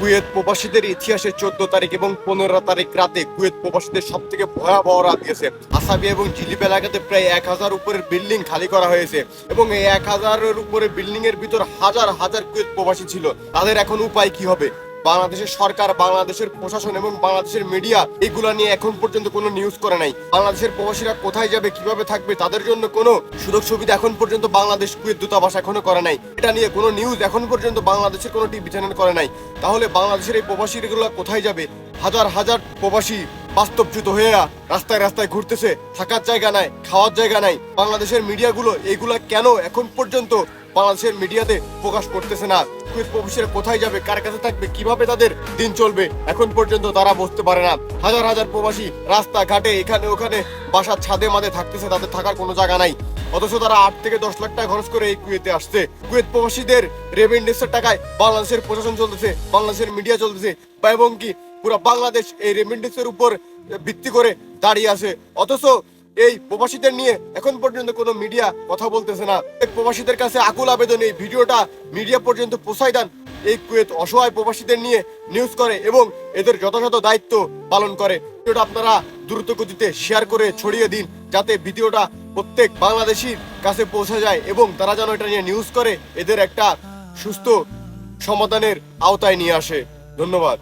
Kuwait প্রবাসীদের ইতিহাসে 14 তারিখ এবং 15 তারিখ রাতে কুয়েত প্রবাসীদের সব থেকে ভয়াবহ রাত গেছে। আসাবি এবং জিলিপ এলাকাতে প্রায় 1000 উপরের বিল্ডিং খালি করা হয়েছে এবং এই 1000-এর উপরে বিল্ডিং এর ভিতর হাজার হাজার কুয়েত প্রবাসী ছিল। তাদের এখন উপায় কি হবে? বাংলাদেশের সরকার, বাংলাদেশের প্রশাসন এবং বাংলাদেশের মিডিয়া এগুলা নিয়ে এখন পর্যন্ত কোনো নিউজ করে নাই। বাংলাদেশের প্রবাসীরা কোথায় যাবে, কিভাবে থাকবে, তাদের জন্য কোনো সুযোগ সুবিধা এখন পর্যন্ত বাংলাদেশ কুয়েত দূতাবাস এখনো করে নাই। এটা নিয়ে কোনো নিউজ এখন পর্যন্ত বাংলাদেশের কোনো টিভি চ্যানেল করে নাই। তাহলে বাংলাদেশের এই প্রবাসীগুলো কোথায় যাবে? হাজার হাজার প্রবাসী বাস্তবচ্যুত হয়ে রাস্তায় রাস্তায় ঘুরতেছে, থাকার জায়গা নাই, খাওয়ার জায়গা নাই। বাংলাদেশের মিডিয়াগুলো এইগুলা কেন এখন পর্যন্ত বাংলাদেশের মিডিয়াতে প্রকাশ করতেছে না? কুয়েত প্রবাসীরা কোথায় যাবে, কার কাছে থাকবে, কিভাবে তাদের দিন চলবে, এখন পর্যন্ত তারা বুঝতে পারে না। হাজার হাজার প্রবাসী রাস্তাঘাটে এখানে ওখানে বাসার ছাদে মাদে থাকতেছে, তাদের থাকার কোনো জায়গা নাই। অথচ তারা 8 থেকে 10 লাখ টাকা খরচ করে এই কুয়েতে আসছে। কুয়েত প্রবাসীদের রেমিটেন্সের টাকায় বাংলাদেশের প্রশাসন চলতেছে, বাংলাদেশের মিডিয়া চলতেছে, এবং কি পুরো বাংলাদেশ এই রেমিটেন্সের উপর ভিত্তি করে দাঁড়িয়ে আছে। অথচ এই প্রবাসীদের নিয়ে এখন পর্যন্ত কোনো মিডিয়া কথা বলতেছে না। এই প্রবাসীদের কাছে আকুল আবেদন, এই ভিডিওটা মিডিয়া পর্যন্ত পৌঁছায় দেন। এই কুয়েত অসহায় প্রবাসীদের নিয়ে নিউজ করে এবং এদের যথাযথ দায়িত্ব পালন করে। ভিডিওটা আপনারা দ্রুত গতিতে শেয়ার করে ছড়িয়ে দিন, যাতে ভিডিওটা প্রত্যেক বাংলাদেশির কাছে পৌঁছে যায় এবং তারা যেন এটা নিয়ে নিউজ করে এদের একটা সুস্থ সমাধানের আওতায় নিয়ে আসে। ধন্যবাদ।